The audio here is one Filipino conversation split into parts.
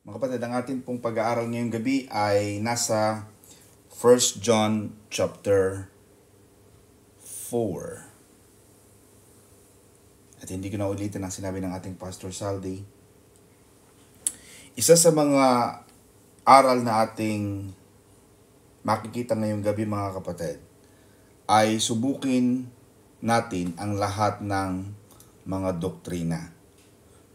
Mga kapatid, ang atin pong pag-aaral ngayong gabi ay nasa 1 John chapter 4. At hindi ko na ulitin ang sinabi ng ating Pastor Saldi. Isa sa mga aral na ating makikita ngayong gabi, mga kapatid, ay subukin natin ang lahat ng mga doktrina.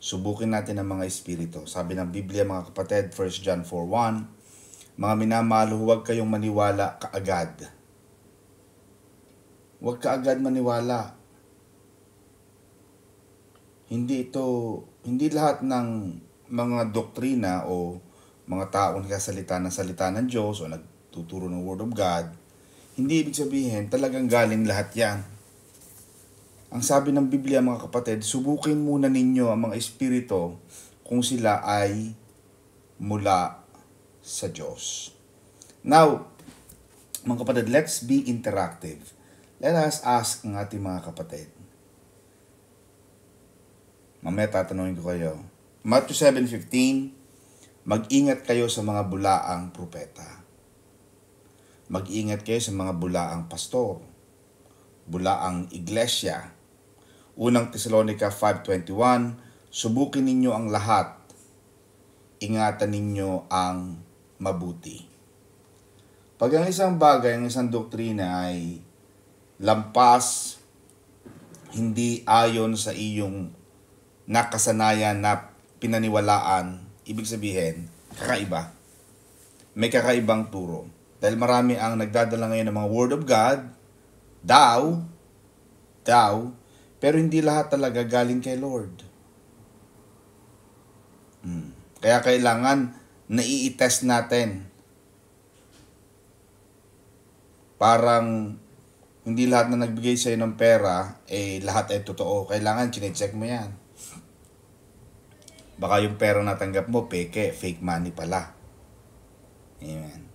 Subukin natin ang mga espiritu. Sabi ng Biblia, mga kapatid, 1 John 4:1, mga minamahal, huwag kayong maniwala kaagad. Huwag kaagad maniwala. Hindi lahat ng mga doktrina o mga taong nagsasalita ng salita ng Diyos o nagtuturo ng Word of God, hindi ibig sabihin talagang galing lahat yan. Ang sabi ng Biblia, mga kapatid, subukin muna ninyo ang mga espiritu kung sila ay mula sa Diyos. Now, mga kapatid, let's be interactive. Let us ask ang ating mga kapatid. Mamaya tatanungin ko kayo. Matthew 7:15, mag-ingat kayo sa mga bulaang propeta. Mag-ingat kayo sa mga bulaang pastor, bulaang iglesia. Unang Tesalonica 5:21, subukin ninyo ang lahat, ingatan ninyo ang mabuti. Pag ang isang bagay, ang isang doktrina ay lampas, hindi ayon sa iyong nakasanayan na pinaniwalaan, ibig sabihin, kakaiba. May kakaibang turo. Dahil marami ang nagdadala ngayon ng mga Word of God, daw, pero hindi lahat talaga galing kay Lord. Kaya kailangan nai-test natin. Parang hindi lahat na nagbigay sa'yo ng pera, lahat ay totoo. Kailangan chinecheck mo yan. Baka yung pera natanggap mo, peke, fake money pala. Amen.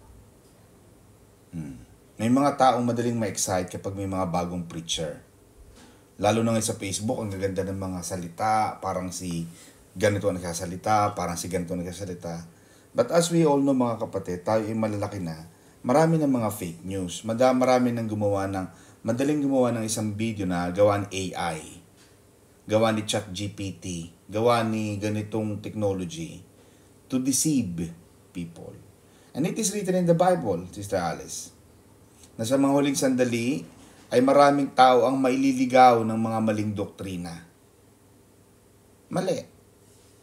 May mga taong madaling ma-excite kapag may mga bagong preacher. Lalo na sa Facebook, ang gaganda ng mga salita, parang si ganito ang nagsasalita, parang si ganito ang nagsasalita. But as we all know, mga kapatid, tayo ay malalaki na, marami ng mga fake news. Madaling gumawa ng isang video na gawa ni AI, gawa ni ChatGPT, gawa ni ganitong technology to deceive people. And it is written in the Bible, Sister Alice, na sa mga huling sandali, ay maraming tao ang maililigaw ng mga maling doktrina. Mali.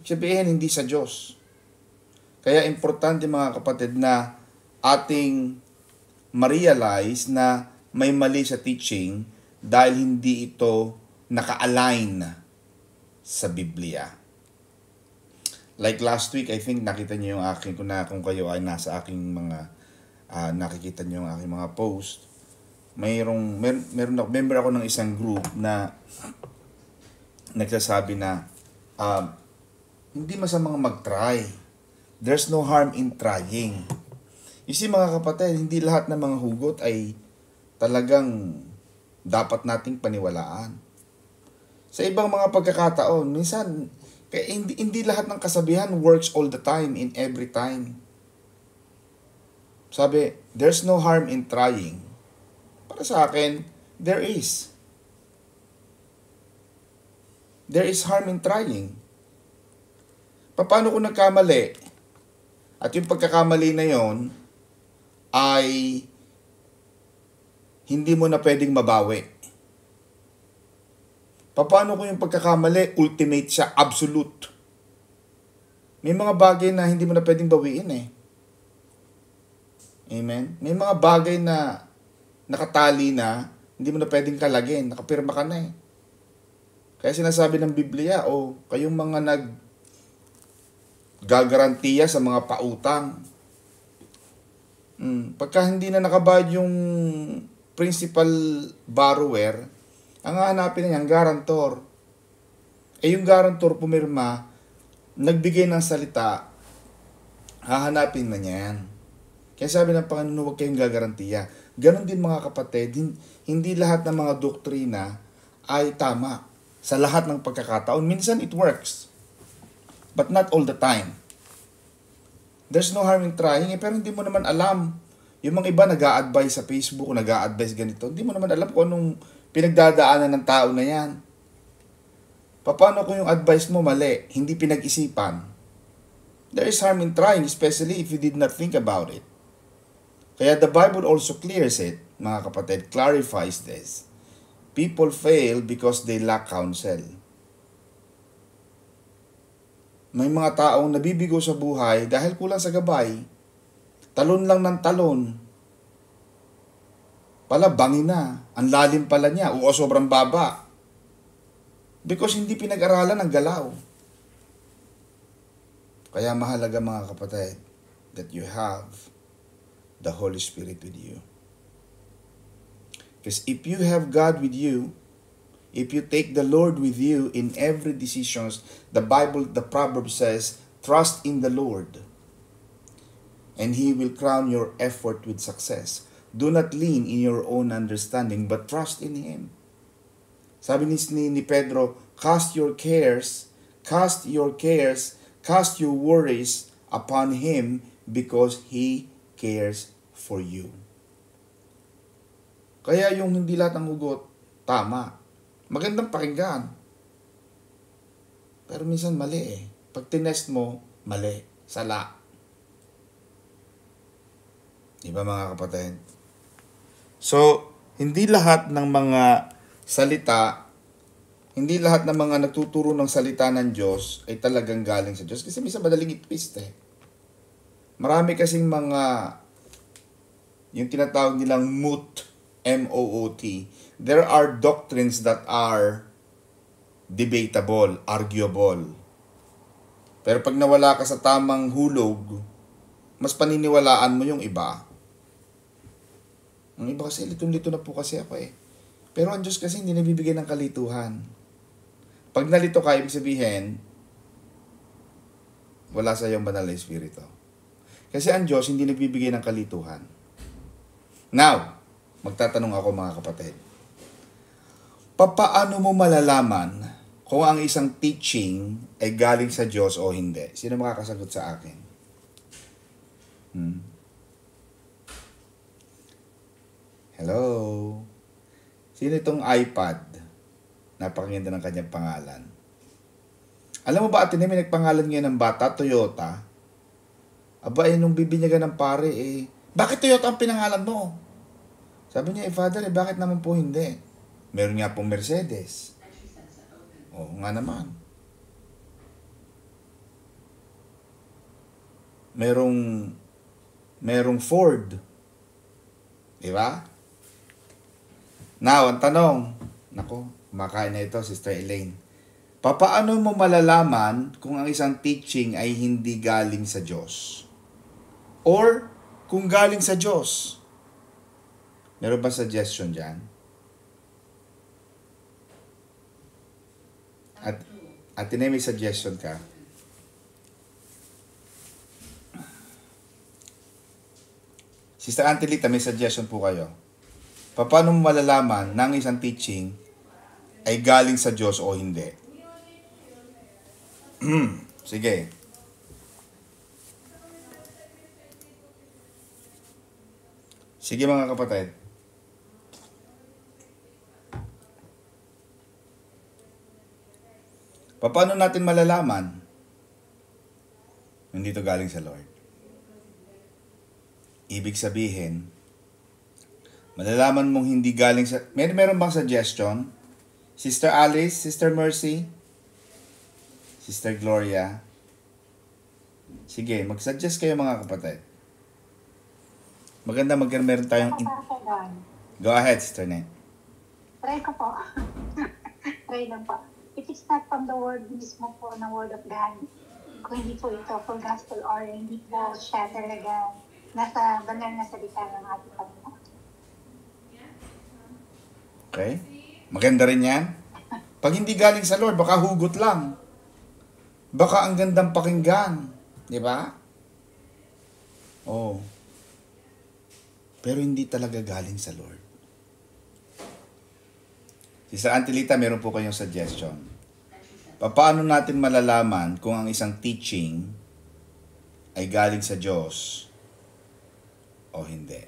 Sabihin, hindi sa Diyos. Kaya importante, mga kapatid, na ating ma-realize na may mali sa teaching dahil hindi ito naka-align sa Biblia. Like last week, I think nakita niyo yung aking, kung kayo ay nasa aking mga, nakikita niyo yung aking mga post. Member ako ng isang group na nagsasabi na hindi masamang mag-try. There's no harm in trying. You see, mga kapatid, hindi lahat ng mga hugot ay talagang dapat nating paniwalaan. Sa ibang mga pagkakataon, minsan, hindi lahat ng kasabihan works all the time, in every time. Sabi, there's no harm in trying. Para sa akin, there is. There is harm in trying. Paano kung nagkamali? At yung pagkakamali na yon ay hindi mo na pwedeng mabawi. Paano kung yung pagkakamali, ultimate siya, absolute? May mga bagay na hindi mo na pwedeng bawiin eh. Amen? May mga bagay na nakatali na, hindi mo na pwedeng kalagin, nakapirma ka na eh. Kaya sinasabi ng Biblia, kayong mga naggagarantiya sa mga pautang, pagka hindi na nakabayad yung principal borrower, ang hahanapin na niyang guarantor. Yung guarantor pumirma, nagbigay ng salita, hahanapin na niya yan. Kaya sabi ng Panginoon, huwag kayong gagarantiya. Ganon din, mga kapatid, hindi lahat ng mga doktrina ay tama sa lahat ng pagkakataon. Minsan it works, but not all the time. There's no harm in trying pero hindi mo naman alam. Yung mga iba nag-a-advise sa Facebook, nag-a-advise ganito, hindi mo naman alam kung anong pinagdadaanan ng tao na yan. Paano kung yung advice mo mali, hindi pinag-isipan? There is harm in trying, especially if you did not think about it. Kaya the Bible also clears it, mga kapatid, clarifies this. People fail because they lack counsel. May mga taong nabibigo sa buhay dahil kulang sa gabay. Talon lang ng talon. Pala, bangin na. Ang lalim pala niya. O sobrang baba. Because hindi pinag-aralan ang galaw. Kaya mahalaga mga kapatid that you have the Holy Spirit with you. Because if you have God with you, if you take the Lord with you in every decisions, the Proverb says, trust in the Lord, and He will crown your effort with success. Do not lean in your own understanding, but trust in Him. Sabi ni Pedro, cast your worries upon Him because He cares for you. Kaya yung hindi lahat ng hugot, tama. Magandang pakinggan. Pero minsan mali eh. Pag tinest mo, mali. Sala. Diba mga kapatid? So, hindi lahat ng mga salita, hindi lahat ng mga nagtuturo ng salita ng Diyos ay talagang galing sa Diyos. Kasi minsan madaling i-twist eh. Marami kasing mga, yung tinatawag nilang moot, M-O-O-T. There are doctrines that are debatable, arguable. Pero pag nawala ka sa tamang hulog, mas paniniwalaan mo yung iba. Ang iba kasi, litong-lito na po kasi ako eh. Pero ang Diyos kasi hindi nabibigay ng kalituhan. Pag nalito ka, ibig sabihin, wala sa iyong banal na espiritu. Kasi ang Diyos hindi nagbibigay ng kalituhan. Now, magtatanong ako mga kapatid. Paano mo malalaman kung ang isang teaching ay galing sa Diyos o hindi? Sino makakasagot sa akin? Hello? Sino itong iPad? Napakaganda ng kanyang pangalan. Alam mo ba, Atin, may nagpangalan ngayon ng bata, Toyota. Aba, nung bibinyagan ng pare, bakit Toyota ang pinangalan mo? Sabi niya, Father, bakit naman po hindi? Meron nga pong Mercedes. Oo nga naman. Merong Ford. Di ba? Now, ang tanong, nako, kumakain na ito, Sister Elaine. Paano mo malalaman kung ang isang teaching ay hindi galing sa Diyos? Or kung galing sa Diyos? Meron ba suggestion dyan? At may suggestion ka? Sister Antelita, may suggestion po kayo. Paano mo malalaman na ang isang teaching ay galing sa Diyos o hindi? Sige. Sige mga kapatid. Paano natin malalaman? Hindi ito galing sa Lord. Ibig sabihin, malalaman mong hindi galing sa... Meron bang suggestion? Sister Alice, Sister Mercy, Sister Gloria. Sige, mag-suggest kayo mga kapatid. Maganda meron tayong... Go ahead, Sister Net. Try ko po. Try lang po. If it's not from the word mismo po, ng word of God, kung hindi po ito for gospel or hindi po siya talaga nasa banal na salita ng ating Panginoon. Okay? Maganda rin yan. Pag hindi galing sa Lord, baka hugot lang. Baka ang gandang pakinggan. Di ba? Oh. Pero hindi talaga galing sa Lord. Sister Antelita, meron po kayong suggestion. Paano natin malalaman kung ang isang teaching ay galing sa Diyos o hindi.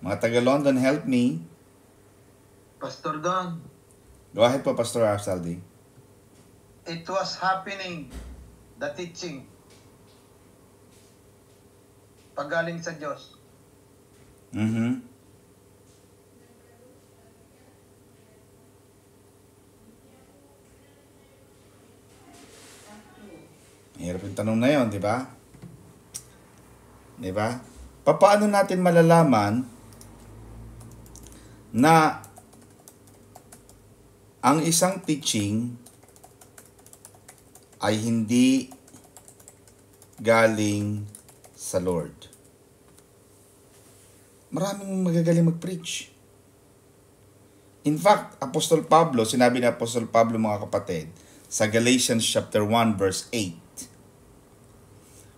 Mga taga-London, help me. Pastor Don, Go ahead po, Pastor Arsaldi. it was happening, the teaching, pagaling sa Diyos. Hirap yung tanong na yun, di ba? Di ba? Paano natin malalaman na ang isang teaching ay hindi galing sa Lord? Maraming magagaling mag-preach. In fact, Apostol Pablo, sinabi ni Apostol Pablo, mga kapatid, sa Galatians chapter 1 verse 8,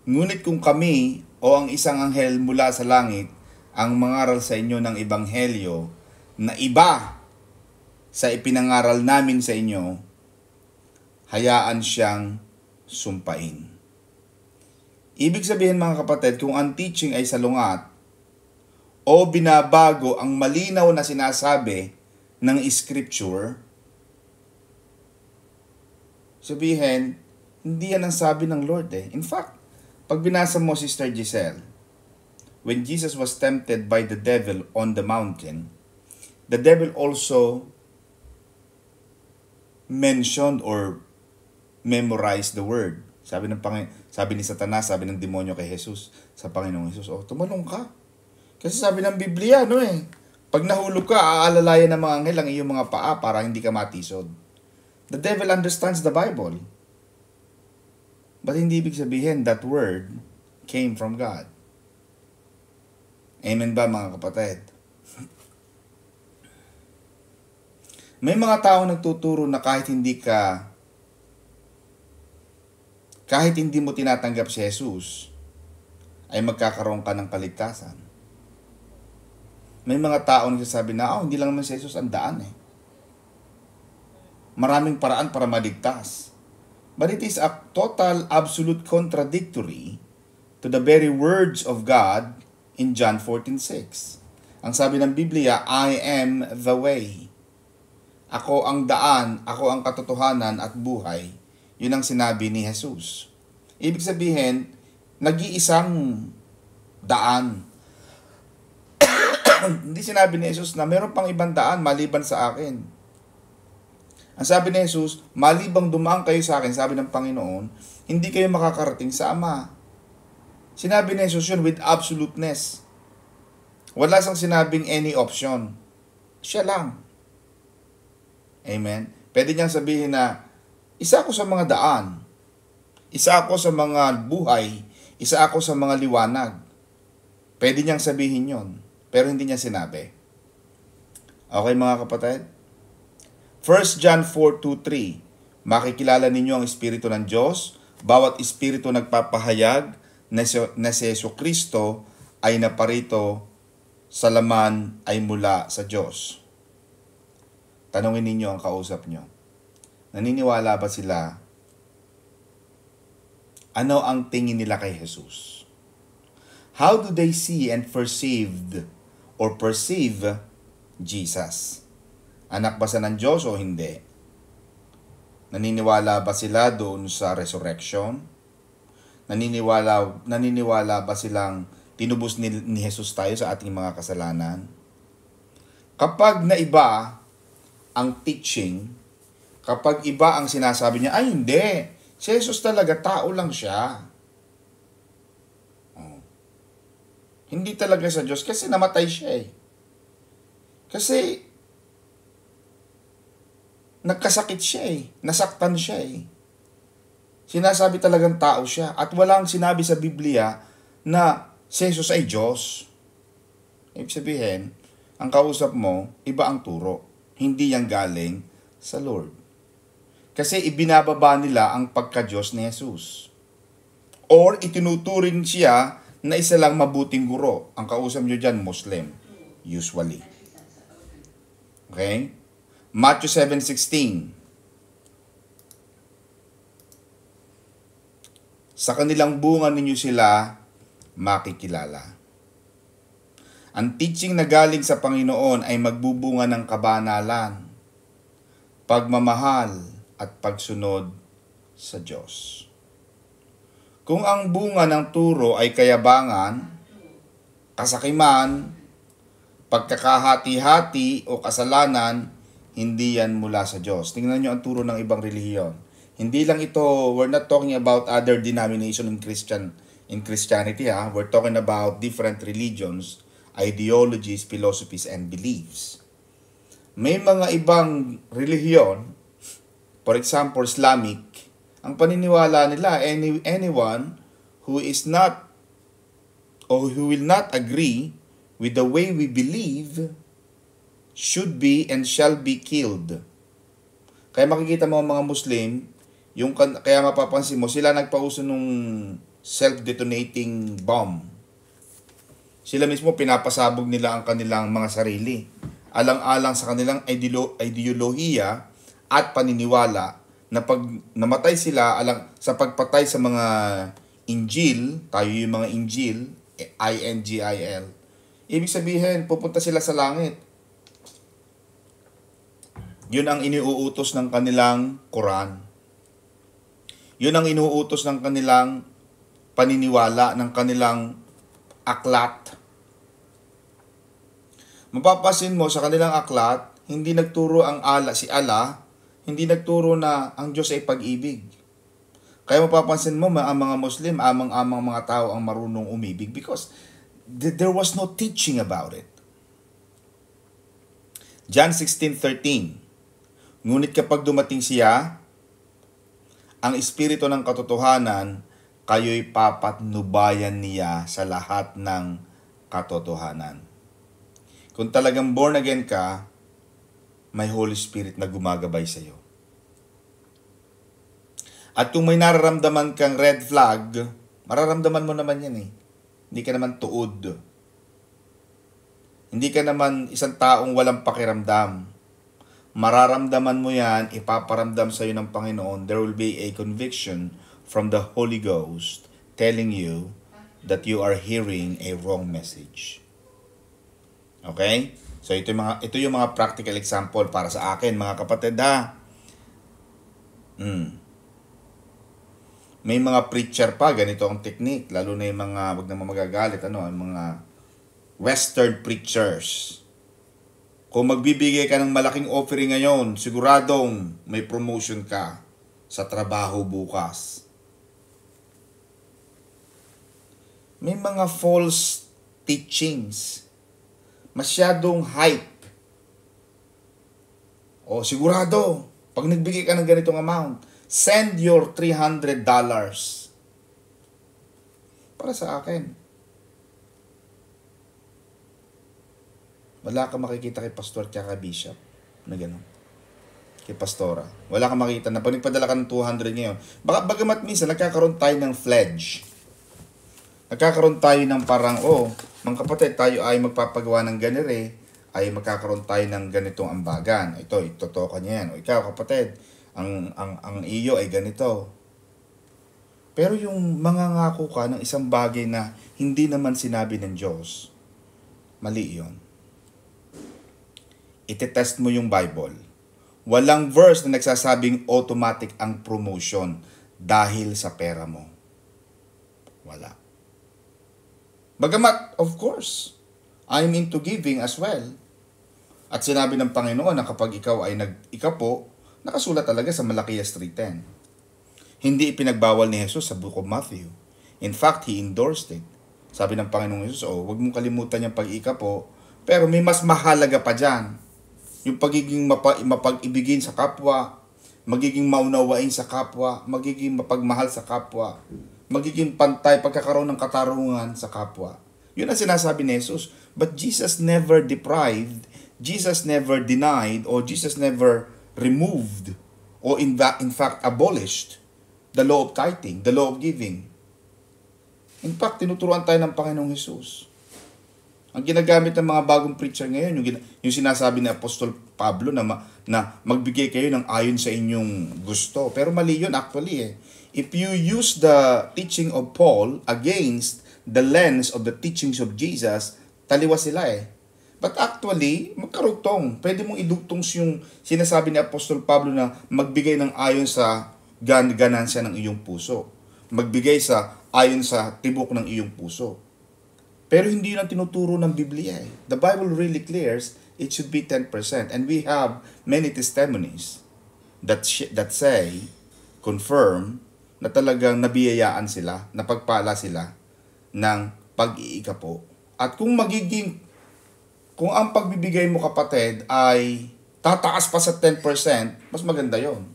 ngunit kung kami o ang isang anghel mula sa langit ang mangaral sa inyo ng ebanghelyo na iba sa ipinangaral namin sa inyo, hayaan siyang sumpain. Ibig sabihin, mga kapatid, kung ang teaching ay salungat o binabago ang malinaw na sinasabi ng scripture, sabihin, hindi yan ang sabi ng Lord eh. In fact, pag binasa mo, Sister Giselle, when Jesus was tempted by the devil on the mountain, the devil also mentioned or memorized the word. Sabi ni Satanas, sabi ng demonyo kay Jesus, sa Panginoong Jesus, tumalong ka. Kasi sabi ng Biblia, pag nahulog ka, aalalayan ng mga anghel ang iyong mga paa para hindi ka matisod. The devil understands the Bible. But hindi ibig sabihin that word came from God. Amen ba, mga kapatid? May mga tao nagtuturo na kahit hindi mo tinatanggap si Jesus, ay magkakaroon ka ng kaligtasan. May mga tao nagsasabi na, hindi lang naman si Jesus ang daan eh. Maraming paraan para maligtas. But it is a total, absolute contradictory to the very words of God in John 14:6. Ang sabi ng Biblia, I am the way. Ako ang daan, ako ang katotohanan at buhay. Yun ang sinabi ni Jesus. Ibig sabihin, nag-iisang daan. Hindi sinabi ni Jesus na meron pang ibang daan maliban sa akin. Ang sabi ni Jesus, malibang dumaan kayo sa akin, sabi ng Panginoon, hindi kayo makakarating sa Ama. Sinabi ni Jesus yun with absoluteness. Wala siyang sinabing any option. Siya lang. Amen? Pwede niyang sabihin na, isa ako sa mga daan, isa ako sa mga buhay, isa ako sa mga liwanag. Pwede niyang sabihin yon, pero hindi niya sinabi. Okay, mga kapatid? 1 John 4:2-3, makikilala ninyo ang Espiritu ng Diyos. Bawat Espiritu nagpapahayag na si Jesucristo ay naparito sa laman ay mula sa Diyos. Tanungin ninyo ang kausap nyo. Naniniwala ba sila? Ano ang tingin nila kay Jesus? How do they see and perceive Jesus? Anak ba siya ng Diyos o hindi? Naniniwala ba sila doon sa resurrection? Naniniwala ba silang tinubos ni Jesus tayo sa ating mga kasalanan? Kapag naiba ang teaching, kapag iba ang sinasabi niya, ay hindi, si Jesus talaga, tao lang siya. Hindi talaga sa Diyos kasi namatay siya eh. Kasi nagkasakit siya eh. Nasaktan siya eh. Sinasabi talagang tao siya. At walang sinabi sa Biblia na si Jesus ay Diyos. Ibig sabihin, ang kausap mo, iba ang turo. Hindi yang galing sa Lord. Kasi ibinababa nila ang pagka-Diyos ni Jesus. Or itinuturing siya na isa lang mabuting guro. Ang kausap nyo dyan, Muslim. Usually. Okay? Matthew 7:16. Sa kanilang bunga ninyo sila makikilala. Ang teaching na galing sa Panginoon ay magbubunga ng kabanalan, pagmamahal at pagsunod sa Diyos. Kung ang bunga ng turo ay kayabangan, kasakiman, pagkakahati-hati o kasalanan, hindi yan mula sa Diyos. Tingnan nyo ang turo ng ibang relihiyon. Hindi lang ito, we're not talking about other denomination in Christianity. We're talking about different religions, ideologies, philosophies, and beliefs. May mga ibang relihiyon, for example, Islamic, ang paniniwala nila, anyone who is not or who will not agree with the way we believe should be and shall be killed. Kaya makikita mo mga Muslim, kaya mapapansin mo, sila nagpauso nung self-detonating bomb. Sila mismo pinapasabog nila ang kanilang mga sarili. Alang-alang sa kanilang ideolohiya at paniniwala na pag namatay sila sa pagpatay sa mga Injil, tayo yung mga Injil, I-N-G-I-L, ibig sabihin, pupunta sila sa langit. Yun ang iniuutos ng kanilang Quran. Yun ang inuutos ng kanilang paniniwala, ng kanilang aklat. Mapapasin mo sa kanilang aklat, hindi nagturo si Allah, hindi nagturo na ang Diyos ay pag-ibig. Kaya mapapansin mo, ang mga Muslim, amang mga tao ang marunong umibig because there was no teaching about it. John 16:13. Ngunit kapag dumating siya, ang Espiritu ng katotohanan, kayo'y papatnubayan niya sa lahat ng katotohanan. Kung talagang born again ka, may Holy Spirit na gumagabay sa iyo. At kung may nararamdaman kang red flag, mararamdaman mo naman yan eh. Hindi ka naman tuod. Hindi ka naman isang taong walang pakiramdam. Mararamdaman mo yan, ipaparamdam sa iyo ng Panginoon. There will be a conviction from the Holy Ghost telling you that you are hearing a wrong message. Okay? So ito yung mga practical example para sa akin, mga kapatid ha. May mga preacher pa, ganito ang technique, lalo na yung mga, wag naman magagalit, yung mga Western preachers. Kung magbibigay ka ng malaking offering ngayon, siguradong may promotion ka sa trabaho bukas. May mga false teachings. Masyadong hype. O sigurado, pag nagbigay ka ng ganitong amount, send your $300 para sa akin. Wala kang makikita kay pastor at kay bishop na gano'n. Kay pastora. Wala kang makikita na pag nagpadala ka ng 200 ngayon. Bagamat minsan nagkakaroon tayo ng pledge. Nagkakaroon tayo ng parang, mga kapatid, tayo ay magpapagawa ng ganire, ay magkakaroon tayo ng ganitong ambagan. Ito, itotoka niya yan. O ikaw, kapatid, ang iyo ay ganito. Pero yung mangangako ka ng isang bagay na hindi naman sinabi ng Diyos, mali yun. Itetest mo yung Bible. Walang verse na nagsasabing automatic ang promotion dahil sa pera mo. Wala. Bagamat, of course, I'm into giving as well. At sinabi ng Panginoon na kapag ikaw ay nag-ikapo, nakasulat talaga sa Malakias 3:10. Hindi ipinagbawal ni Jesus sa Book of Matthew. In fact, He endorsed it. Sabi ng Panginoong Jesus, huwag mong kalimutan yung pag-ikapo, pero may mas mahalaga pa dyan. Yung pagiging mapag-ibigin sa kapwa, magiging maunawain sa kapwa, magiging mapagmahal sa kapwa, magiging pantay pagkakaroon ng katarungan sa kapwa. Yun ang sinasabi ni Jesus. But Jesus never deprived, Jesus never denied, or Jesus never removed, or in fact abolished the law of tithing, the law of giving. In fact, tinuturuan tayo ng Panginoong Jesus. Ang ginagamit ng mga bagong preacher ngayon, yung sinasabi ni Apostol Pablo na magbigay kayo ng ayon sa inyong gusto. Pero mali yun actually eh. if you use the teaching of Paul against the lens of the teachings of Jesus, taliwas sila eh. But actually, magkarugtong. Pwede mong idugtong yung sinasabi ni Apostol Pablo na magbigay ng ayon sa ganansya ng iyong puso. Magbigay sa ayon sa tibok ng iyong puso. Pero hindi yun ang tinuturo ng Biblia eh. The Bible really clears it should be 10%. And we have many testimonies that say, confirm, na talagang nabiyayaan sila, napagpala sila ng pag-iikapo. At kung ang pagbibigay mo kapatid ay tataas pa sa 10%, mas maganda yon.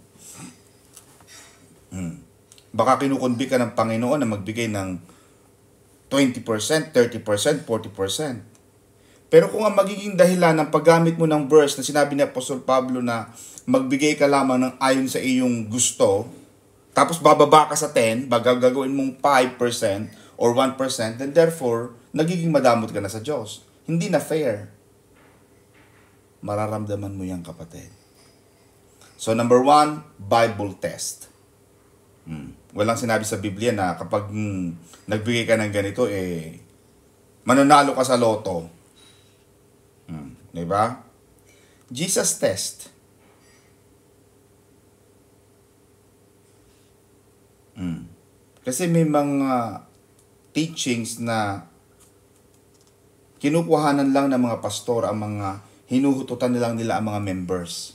Baka kinukundi ka ng Panginoon na magbigay ng 20%, 30%, 40%. Pero kung ang magiging dahilan ng paggamit mo ng verse na sinabi ni Apostol Pablo na magbigay ka lamang ng ayon sa iyong gusto, tapos bababa ka sa 10, gagawin mong 5% or 1%, then therefore, nagiging madamot ka na sa Diyos. Hindi na fair. Mararamdaman mo yan, kapatid. So, number 1, Bible test. Walang sinabi sa Biblia na kapag nagbigay ka ng ganito, mananalo ka sa loto. Diba? Jesus test. Kasi may mga teachings na kinukuhanan lang ng mga pastor ang mga hinuhututan nilang nila ang mga members.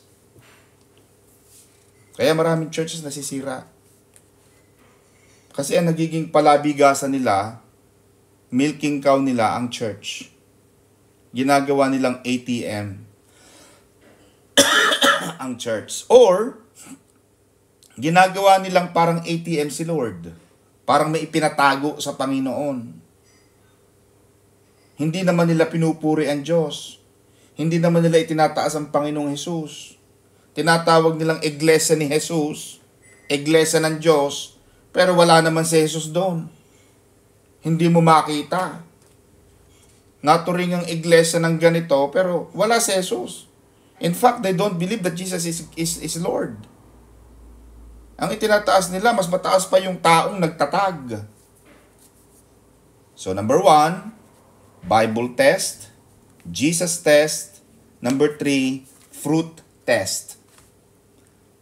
Kaya maraming churches nasisira. Kasi ang nagiging palabigasan nila, milking cow nila ang church. Ginagawa nilang ATM ang church. Or, ginagawa nilang parang ATM si Lord. Parang may ipinatago sa Panginoon. Hindi naman nila pinupuri ang Diyos. Hindi naman nila itinataas ang Panginoong Jesus. Tinatawag nilang iglesia ni Jesus, iglesia ng Diyos, pero wala naman si Jesus doon. Hindi mo makita. Naturing ang iglesia ng ganito, pero wala si Jesus. In fact, they don't believe that Jesus is Lord. Ang itinataas nila, mas mataas pa yung taong nagtatag. So, number 1, Bible test. Jesus test. Number 3, fruit test.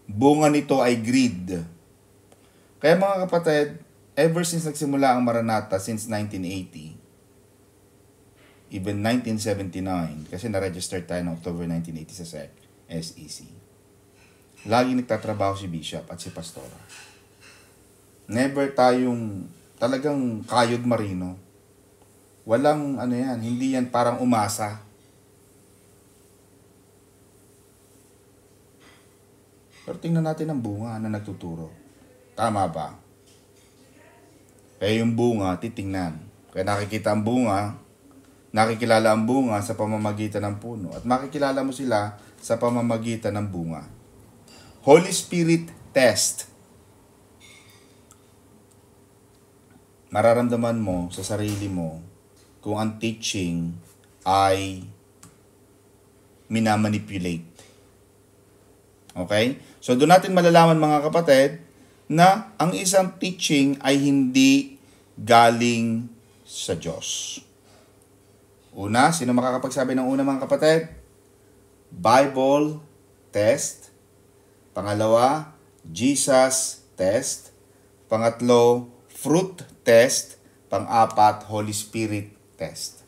Bunga nito ay greed. Kaya mga kapatid, ever since nagsimula ang Maranatha, since 1980, even 1979, kasi na-register tayo noong October 1980 sa SEC. Lagi nagtatrabaho si Bishop at si Pastora. Never tayong talagang kayod marino. Walang hindi yan parang umasa. Pero tingnan natin ang bunga na nagtuturo. Tama ba? Kaya yung bunga, titingnan. Kaya nakikita ang bunga, nakikilala ang bunga sa pamamagitan ng puno. At makikilala mo sila sa pamamagitan ng bunga. Holy Spirit test. Mararamdaman mo sa sarili mo kung ang teaching ay minamanipulate. Okay? So doon natin malalaman mga kapatid na ang isang teaching ay hindi galing sa Diyos. Una, sino makakapagsabi ng una mga kapatid? Bible test. Pangalawa, Jesus test. Pangatlo, fruit test. Pang-apat, Holy Spirit test.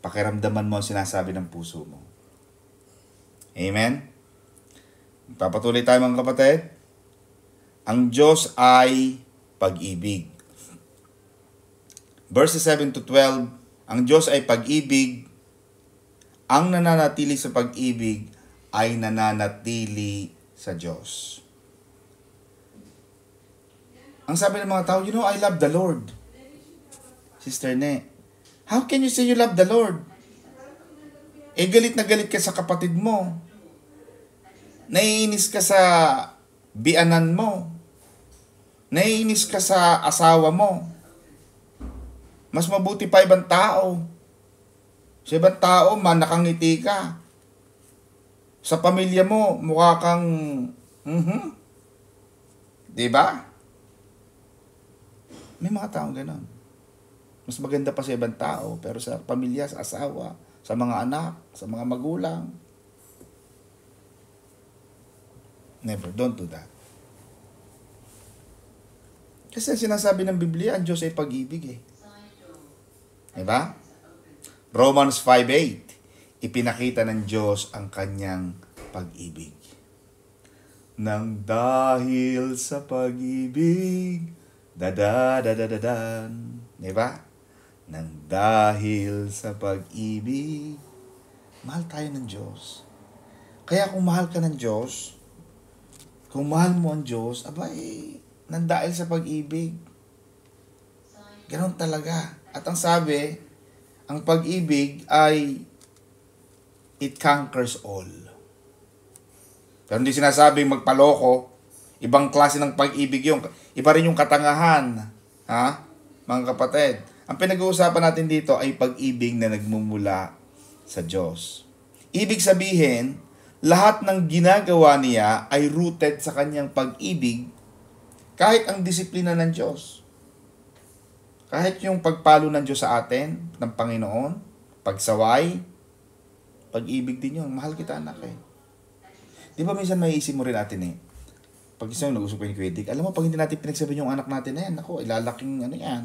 Pakiramdaman mo ang sinasabi ng puso mo. Amen? Papatuloy tayo mga kapatid. Ang Diyos ay pag-ibig. Verses 7 to 12, ang Diyos ay pag-ibig. Ang nananatili sa pag-ibig ay nananatili sa Diyos. Ang sabi ng mga tao, I love the Lord. Sister Ne, how can you say you love the Lord? Galit na galit ka sa kapatid mo. Naiinis ka sa bianan mo. Naiinis ka sa asawa mo. Mas mabuti pa ibang tao. Sa ibang tao, nakangiti ka. Sa pamilya mo, mukha kang, diba? May mga taong ganon. Mas maganda pa sa ibang tao, pero sa pamilya, sa asawa, sa mga anak, sa mga magulang, never, don't do that. Kasi sinasabi ng Biblia, ang Diyos ay pag-ibig eh. Diba? Romans 5:8, ipinakita ng Diyos ang kanyang pag-ibig. Nang dahil sa pag-ibig, dadadadadadan. Diba? Nang dahil sa pag-ibig, mahal tayo ng Diyos. Kaya kung mahal ka ng Diyos, kung mahal mo ang Diyos, abay, nang dahil sa pag-ibig. Ganon talaga. At ang sabi, ang pag-ibig ay it conquers all. Pero hindi sinasabing magpaloko. Ibang klase ng pag-ibig yung. Iba rin yung katangahan. Ha? Mga kapatid. Ang pinag-uusapan natin dito ay pag-ibig na nagmumula sa Diyos. Ibig sabihin, lahat ng ginagawa niya ay rooted sa kanyang pag-ibig kahit ang disiplina ng Diyos. Kahit yung pagpalo ng Diyos sa atin, ng Panginoon, pagsaway, pag-ibig din yun. Mahal kita anak eh. Di ba minsan maiisip mo rin natin eh, pag isang nag-usap ko yung Kuya Dick, alam mo, pag hindi natin pinagsabi yung anak natin na yan, ako, ilalaking ano yan.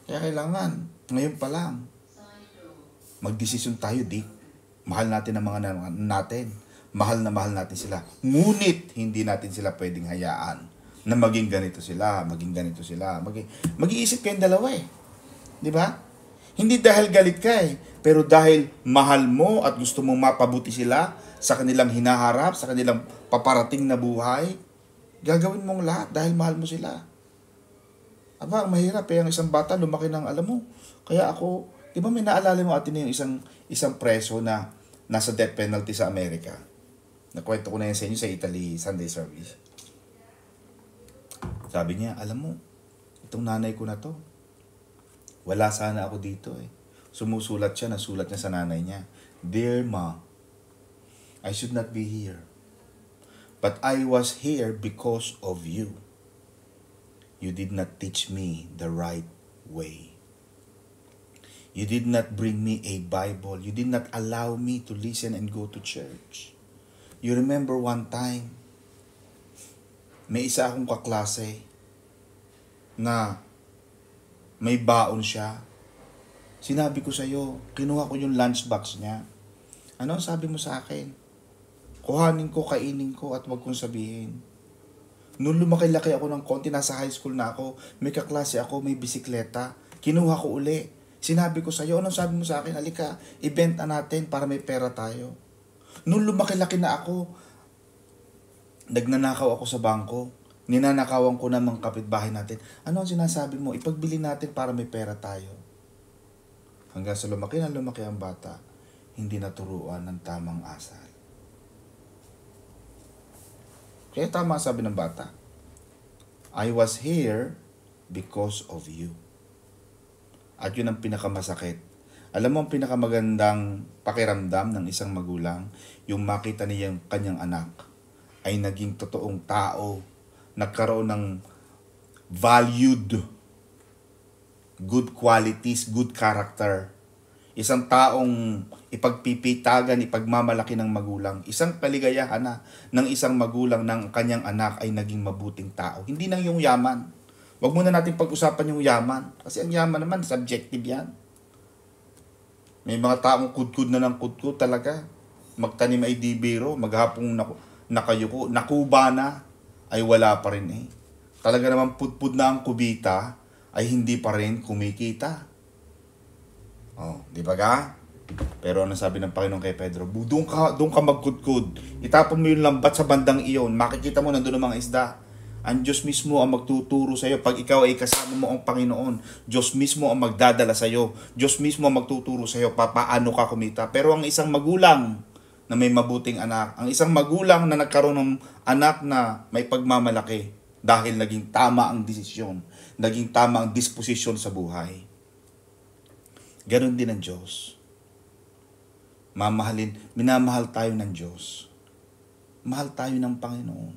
Kaya kailangan, ngayon pa lang, magdesisyon tayo, Dick. Mahal natin ang mga natin. Mahal na mahal natin sila. Ngunit, hindi natin sila pwedeng hayaan na maging ganito sila, maging ganito sila. Mag-iisip kayong dalawa eh. Di ba? Hindi dahil galit ka eh, pero dahil mahal mo at gusto mong mapabuti sila sa kanilang hinaharap, sa kanilang paparating na buhay, gagawin mong lahat dahil mahal mo sila. Aba, ang mahirap eh, ang isang bata lumaki ng alam mo. Kaya ako, di ba may naalala mo atin yung isang preso na nasa death penalty sa Amerika? Nakwento ko na yan sa inyo sa Italy Sunday service. Sabi niya, alam mo, itong nanay ko na to, wala sana ako dito eh. Sumusulat siya, nasulat niya sa nanay niya, Dear Ma, I should not be here. But I was here because of you. You did not teach me the right way. You did not bring me a Bible. You did not allow me to listen and go to church. You remember one time, may isa akong kaklase na may baon siya. Sinabi ko sa'yo, kinuha ko yung lunchbox niya. Ano ang sabi mo sa akin? Kuhanin ko, kainin ko at wag kong sabihin. Noon lumaki-laki ako ng konti, nasa high school na ako, may kaklase ako, may bisikleta. Kinuha ko uli. Sinabi ko sa'yo, anong sabi mo sa akin? Halika, ibenta natin para may pera tayo. Noon lumaki-laki na ako, nagnanakaw ako sa bangko. Ninanakawan ko na mga kapitbahay natin. Ano ang sinasabi mo? Ipagbili natin para may pera tayo. Hanggang sa lumaki na lumaki ang bata, hindi naturuan ng tamang asal. Kaya tama sabi ng bata, I was here because of you. At yun ang pinakamasakit. Alam mo ang pinakamagandang pakiramdam ng isang magulang, yung makita niya yung kanyang anak ay naging totoong tao, nagkaroon ng valued, good qualities, good character. Isang taong ipagpipitagan, ipagmamalaki ng magulang. Isang kaligayahan na ng isang magulang ng kanyang anak ay naging mabuting tao. Hindi nang yung yaman. Huwag muna natin pag-usapan yung yaman. Kasi ang yaman naman, subjective yan. May mga taong kudkud na ng kudkud talaga. Magtanim ay di biro, maghapong nakayuko, nakuba na, ay wala pa rin eh. Talaga naman pudpud na ang kubita, ay hindi pa rin kumikita. Oh, di ba ga? Pero ano sabi ng Panginoon kay Pedro? Doon ka magkudkud. Itapon mo yung lambat sa bandang iyon. Makikita mo nandun ang mga isda. Ang Diyos mismo ang magtuturo sa iyo. Pag ikaw ay kasama mo ang Panginoon, Diyos mismo ang magdadala sa iyo. Diyos mismo ang magtuturo sa iyo paano ka kumita. Pero ang isang magulang na may mabuting anak, ang isang magulang na nagkaroon ng anak na may pagmamalaki dahil naging tama ang desisyon, naging tama ang disposisyon sa buhay. Ganon din ang Diyos. Minamahal tayo ng Diyos. Mahal tayo ng Panginoon.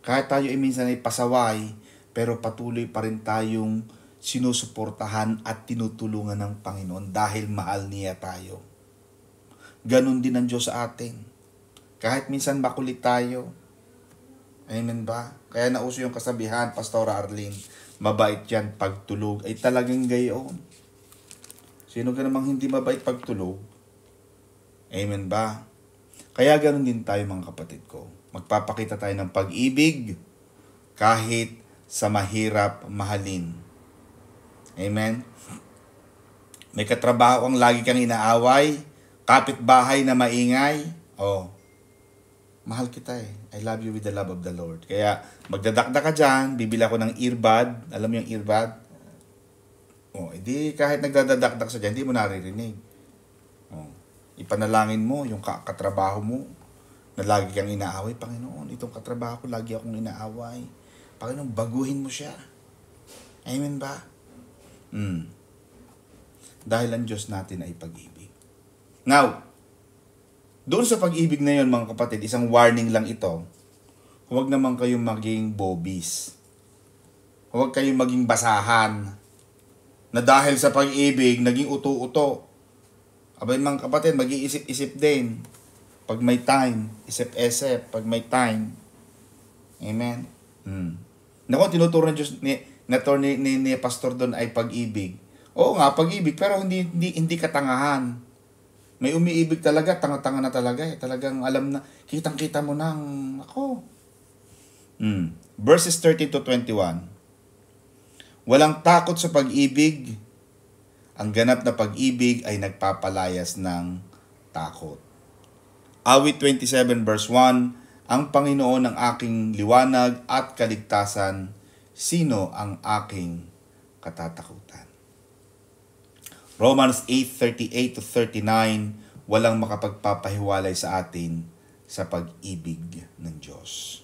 Kahit tayo minsan ay pasaway, pero patuloy pa rin tayong sinusuportahan at tinutulungan ng Panginoon dahil mahal niya tayo. Ganon din ang Diyos sa atin. Kahit minsan makulit tayo. Amen ba? Kaya nauso yung kasabihan, Pastora Arlene, mabait yan pagtulog. Ay talagang gayon. Sino ka namang hindi mabait pagtulog? Amen ba? Kaya ganon din tayo mga kapatid ko. Magpapakita tayo ng pag-ibig kahit sa mahirap mahalin. Amen? May katrabaho kang lagi kang inaaway, kapitbahay na maingay, mahal kita eh. I love you with the love of the Lord. Kaya magdadakda ka dyan, bibili ako ng earbud. Alam mo yung earbud? Hindi kahit nagdadakdak sa dyan, hindi mo naririnig. Ipanalangin mo yung katrabaho mo na lagi kang inaaway. Panginoon, itong katrabaho ko, lagi akong inaaway. Panginoon, baguhin mo siya. Amen ba? Dahil ang Diyos natin ay pag-ibig. Now, doon sa pag-ibig na yun, mga kapatid, isang warning lang ito. Huwag naman kayong maging bobis. Huwag kayong maging basahan. Na dahil sa pag-ibig, naging uto-uto. Abay mga kapatid, mag-iisip-isip din. Pag may time, isip-isip. Pag may time. Amen? Naku, tinuturo ng Diyos ni Pastor doon ay pag-ibig. Oo nga, pag-ibig, pero hindi katangahan. May umiibig talaga, tanga-tanga na talaga eh. Talagang alam na, kitang-kita mo nang, ako. Verses 30 to 21. Walang takot sa pag-ibig. Ang ganap na pag-ibig ay nagpapalayas ng takot. Awit 27 verse 1, ang Panginoon ang aking liwanag at kaligtasan, sino ang aking katatakutan? Romans 8:38 to 39, walang makapagpapahiwalay sa atin sa pag-ibig ng Diyos.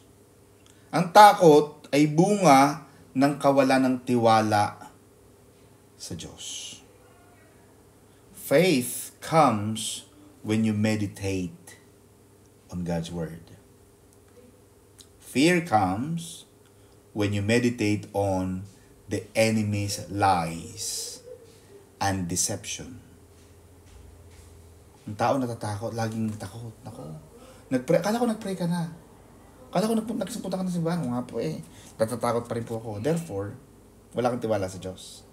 Ang takot ay bunga ng kawalan ng tiwala sa Diyos. Faith comes when you meditate on God's Word. Fear comes when you meditate on the enemy's lies and deception. Ang tao natatakot, laging takot. Akala ko nag-pray ka na. Akala ko nagpunta ka na sa simbahan. Nga po eh. Natatakot pa rin po ako. Therefore, wala kang tiwala sa Diyos.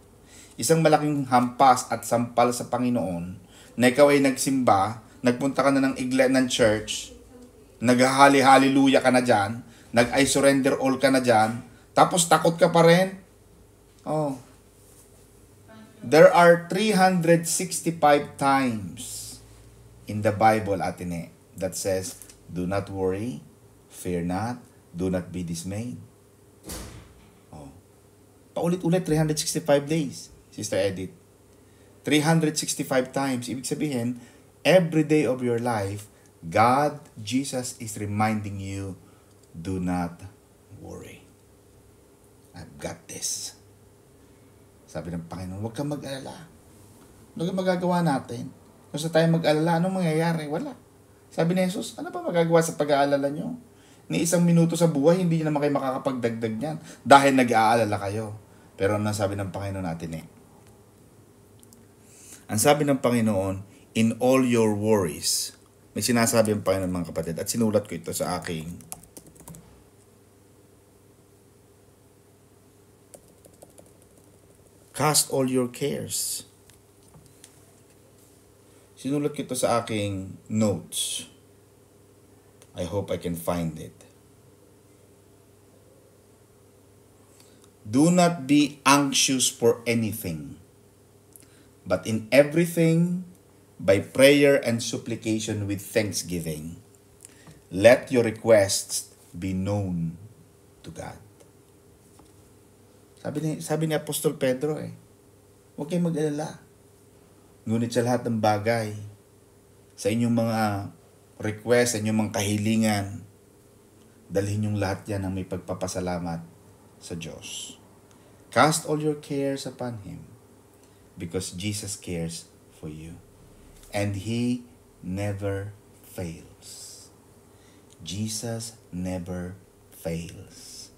Isang malaking hampas at sampal sa Panginoon na ikaw ay nagsimba, nagpunta ka na ng iglesia ng church, nag-hali-hallelujah ka na dyan, nag-I surrender all ka na dyan, tapos takot ka pa rin. There are 365 times in the Bible, Atine, that says, do not worry, fear not, do not be dismayed. Paulit-ulit, 365 days, Sister Edith. 365 times. Ibig sabihin, every day of your life, God, Jesus is reminding you, do not worry. I've got this. Sabi ng Panginoon, huwag kang mag-alala. Ano ang magagawa natin? Kung sa tayo mag-alala, anong mangyayari? Wala. Sabi ni Jesus, ano pa magagawa sa pag-aalala nyo? Ni isang minuto sa buhay, hindi naman kayo makakapagdagdag niyan dahil nag-aalala kayo. Pero ano sabi ng Panginoon natin eh? Ang sabi ng Panginoon, in all your worries, may sinasabi ang Panginoon mga kapatid, at sinulat ko ito sa aking cast all your cares. Sinulat ko ito sa aking notes. I hope I can find it. Do not be anxious for anything, but in everything, by prayer and supplication with thanksgiving, let your requests be known to God. Sabi ni Apostol Pedro huwag kayong mag-alala. Ngunit sa lahat ng bagay, sa inyong mga request, sa inyong mga kahilingan, dalhin yung lahat yan ng may pagpapasalamat sa Diyos. Cast all your cares upon Him because Jesus cares for you. And He never fails. Jesus never fails.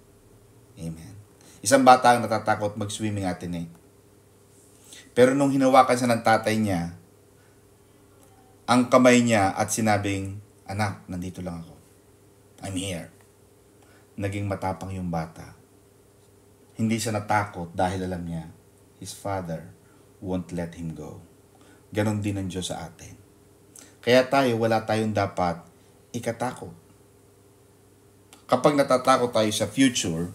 Amen. Isang bata ang natatakot mag-swimming, Atine. Pero nung hinawakan siya ng tatay niya, ang kamay niya at sinabing, anak, nandito lang ako. I'm here. Naging matapang yung bata. Hindi siya natakot dahil alam niya, his father won't let him go. Ganon din ang Diyos sa atin. Kaya tayo, wala tayong dapat ikatakot. Kapag natatakot tayo sa future,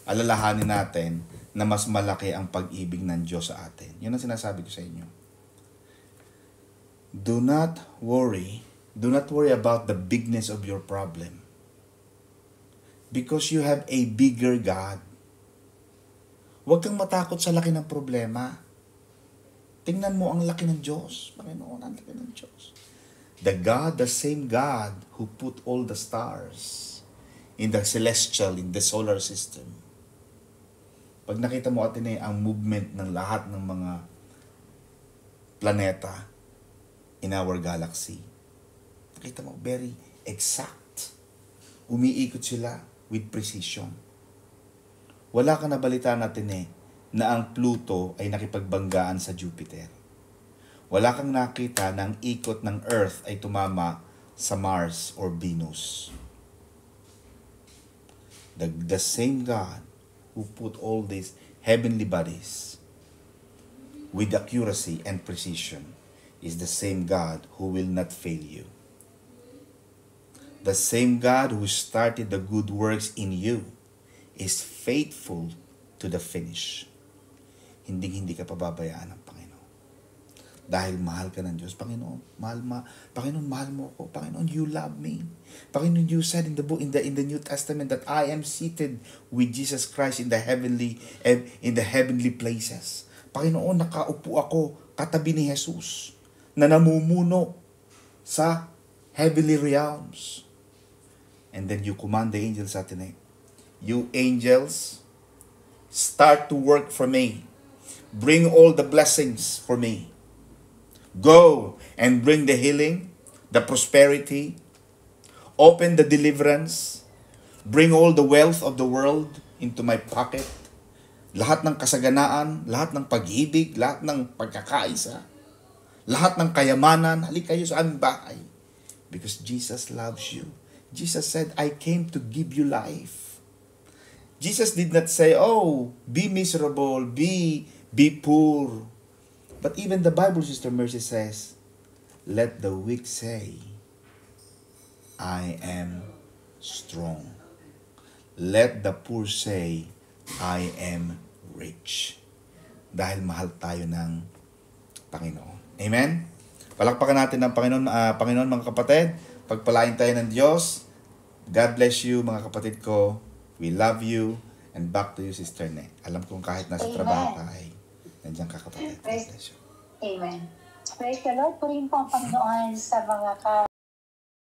alalahanin natin na mas malaki ang pag-ibig ng Diyos sa atin. Yun ang sinasabi ko sa inyo. Do not worry. Do not worry about the bigness of your problem. Because you have a bigger God. Huwag kang matakot sa laki ng problema. Tingnan mo ang laki ng Diyos. Panginoon, ang laki ng Diyos. The same God who put all the stars in the celestial, in the solar system. Pag nakita mo atin ang movement ng lahat ng mga planeta in our galaxy, nakita mo, very exact. Umiikot sila with precision. Wala kang nabalita natin na ang Pluto ay nakipagbanggaan sa Jupiter. Wala kang nakita na ang ikot ng Earth ay tumama sa Mars or Venus. The same God who put all these heavenly bodies with accuracy and precision is the same God who will not fail you. The same God who started the good works in you is faithful to the finish. Hindi ka pababayaan ng Panginoon. Dahil mahal ka ng Diyos. Panginoon, mahal mo ako. Panginoon, you love me. Panginoon, you said in the book, in the New Testament that I am seated with Jesus Christ in the heavenly places. Panginoon, nakaupo ako katabi ni Jesus na namumuno sa heavenly realms. And then you command the angels at you angels, start to work for me. Bring all the blessings for me. Go and bring the healing, the prosperity, open the deliverance, bring all the wealth of the world into my pocket. Lahat ng kasaganaan, lahat ng pag-ibig, lahat ng pagkakaisa, lahat ng kayamanan, halik kayo sa aming bahay. Because Jesus loves you. Jesus said, I came to give you life. Jesus did not say, oh, be miserable, be poor. But even the Bible, Sister Mercy says, let the weak say, I am strong. Let the poor say, I am rich. Dahil mahal tayo ng Panginoon. Amen? Palakpakan natin ng Panginoon mga kapatid. Pagpalain tayo ng Diyos. God bless you mga kapatid ko. We love you. And back to you, Sister Ne. Alam kong kahit nasa trabaho ka ay nandiyan ka kapatid. God bless you. Amen. Praise the Lord. Purihin po ang Panginoon sa mga